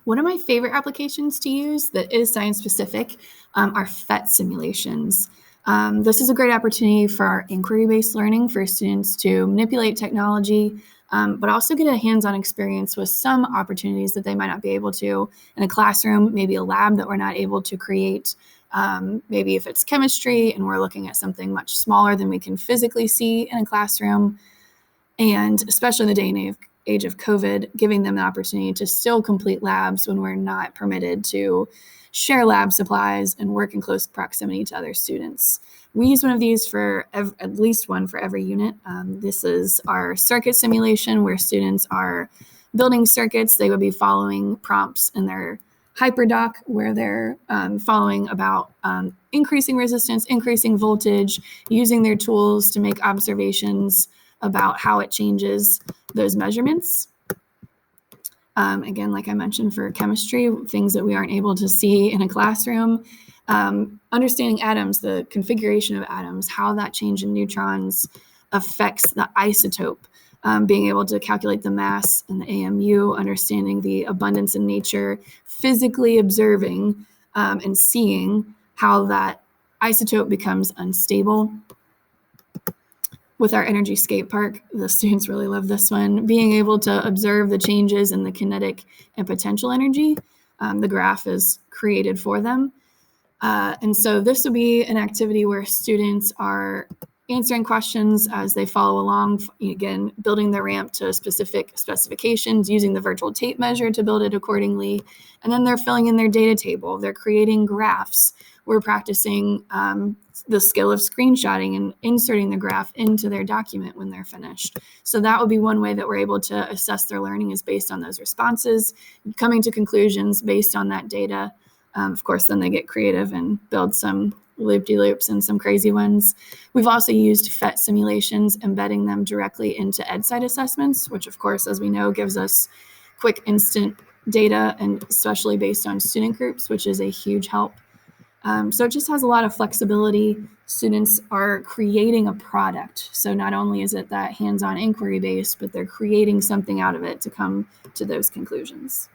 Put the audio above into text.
One of my favorite applications to use that is science specific are PhET simulations. This is a great opportunity for our inquiry-based learning for students to manipulate technology, but also get a hands-on experience with some opportunities that they might not be able to in a classroom, maybe a lab that we're not able to create. Maybe if it's chemistry and we're looking at something much smaller than we can physically see in a classroom. And especially in the day and age of COVID, giving them the opportunity to still complete labs when we're not permitted to share lab supplies and work in close proximity to other students. We use one of these for at least one for every unit. This is our circuit simulation where students are building circuits. They would be following prompts in their HyperDoc where they're following about increasing resistance, increasing voltage, using their tools to make observations about how it changes those measurements. Again, like I mentioned for chemistry, things that we aren't able to see in a classroom, understanding atoms, the configuration of atoms, how that change in neutrons affects the isotope, being able to calculate the mass and the AMU, understanding the abundance in nature, physically observing and seeing how that isotope becomes unstable. With our energy skate park, the students really love this one. Being able to observe the changes in the kinetic and potential energy, the graph is created for them. And so this will be an activity where students are answering questions as they follow along, again, building the ramp to specific specifications, using the virtual tape measure to build it accordingly. And then they're filling in their data table. They're creating graphs. We're practicing the skill of screenshotting and inserting the graph into their document when they're finished. So that would be one way that we're able to assess their learning is based on those responses, coming to conclusions based on that data. Of course, then they get creative and build some loop-de-loops and some crazy ones. We've also used PhET simulations, embedding them directly into EdSite assessments, which of course, as we know, gives us quick instant data, and especially based on student groups, which is a huge help. So it just has a lot of flexibility. Students are creating a product. So not only is it that hands-on inquiry based, but they're creating something out of it to come to those conclusions.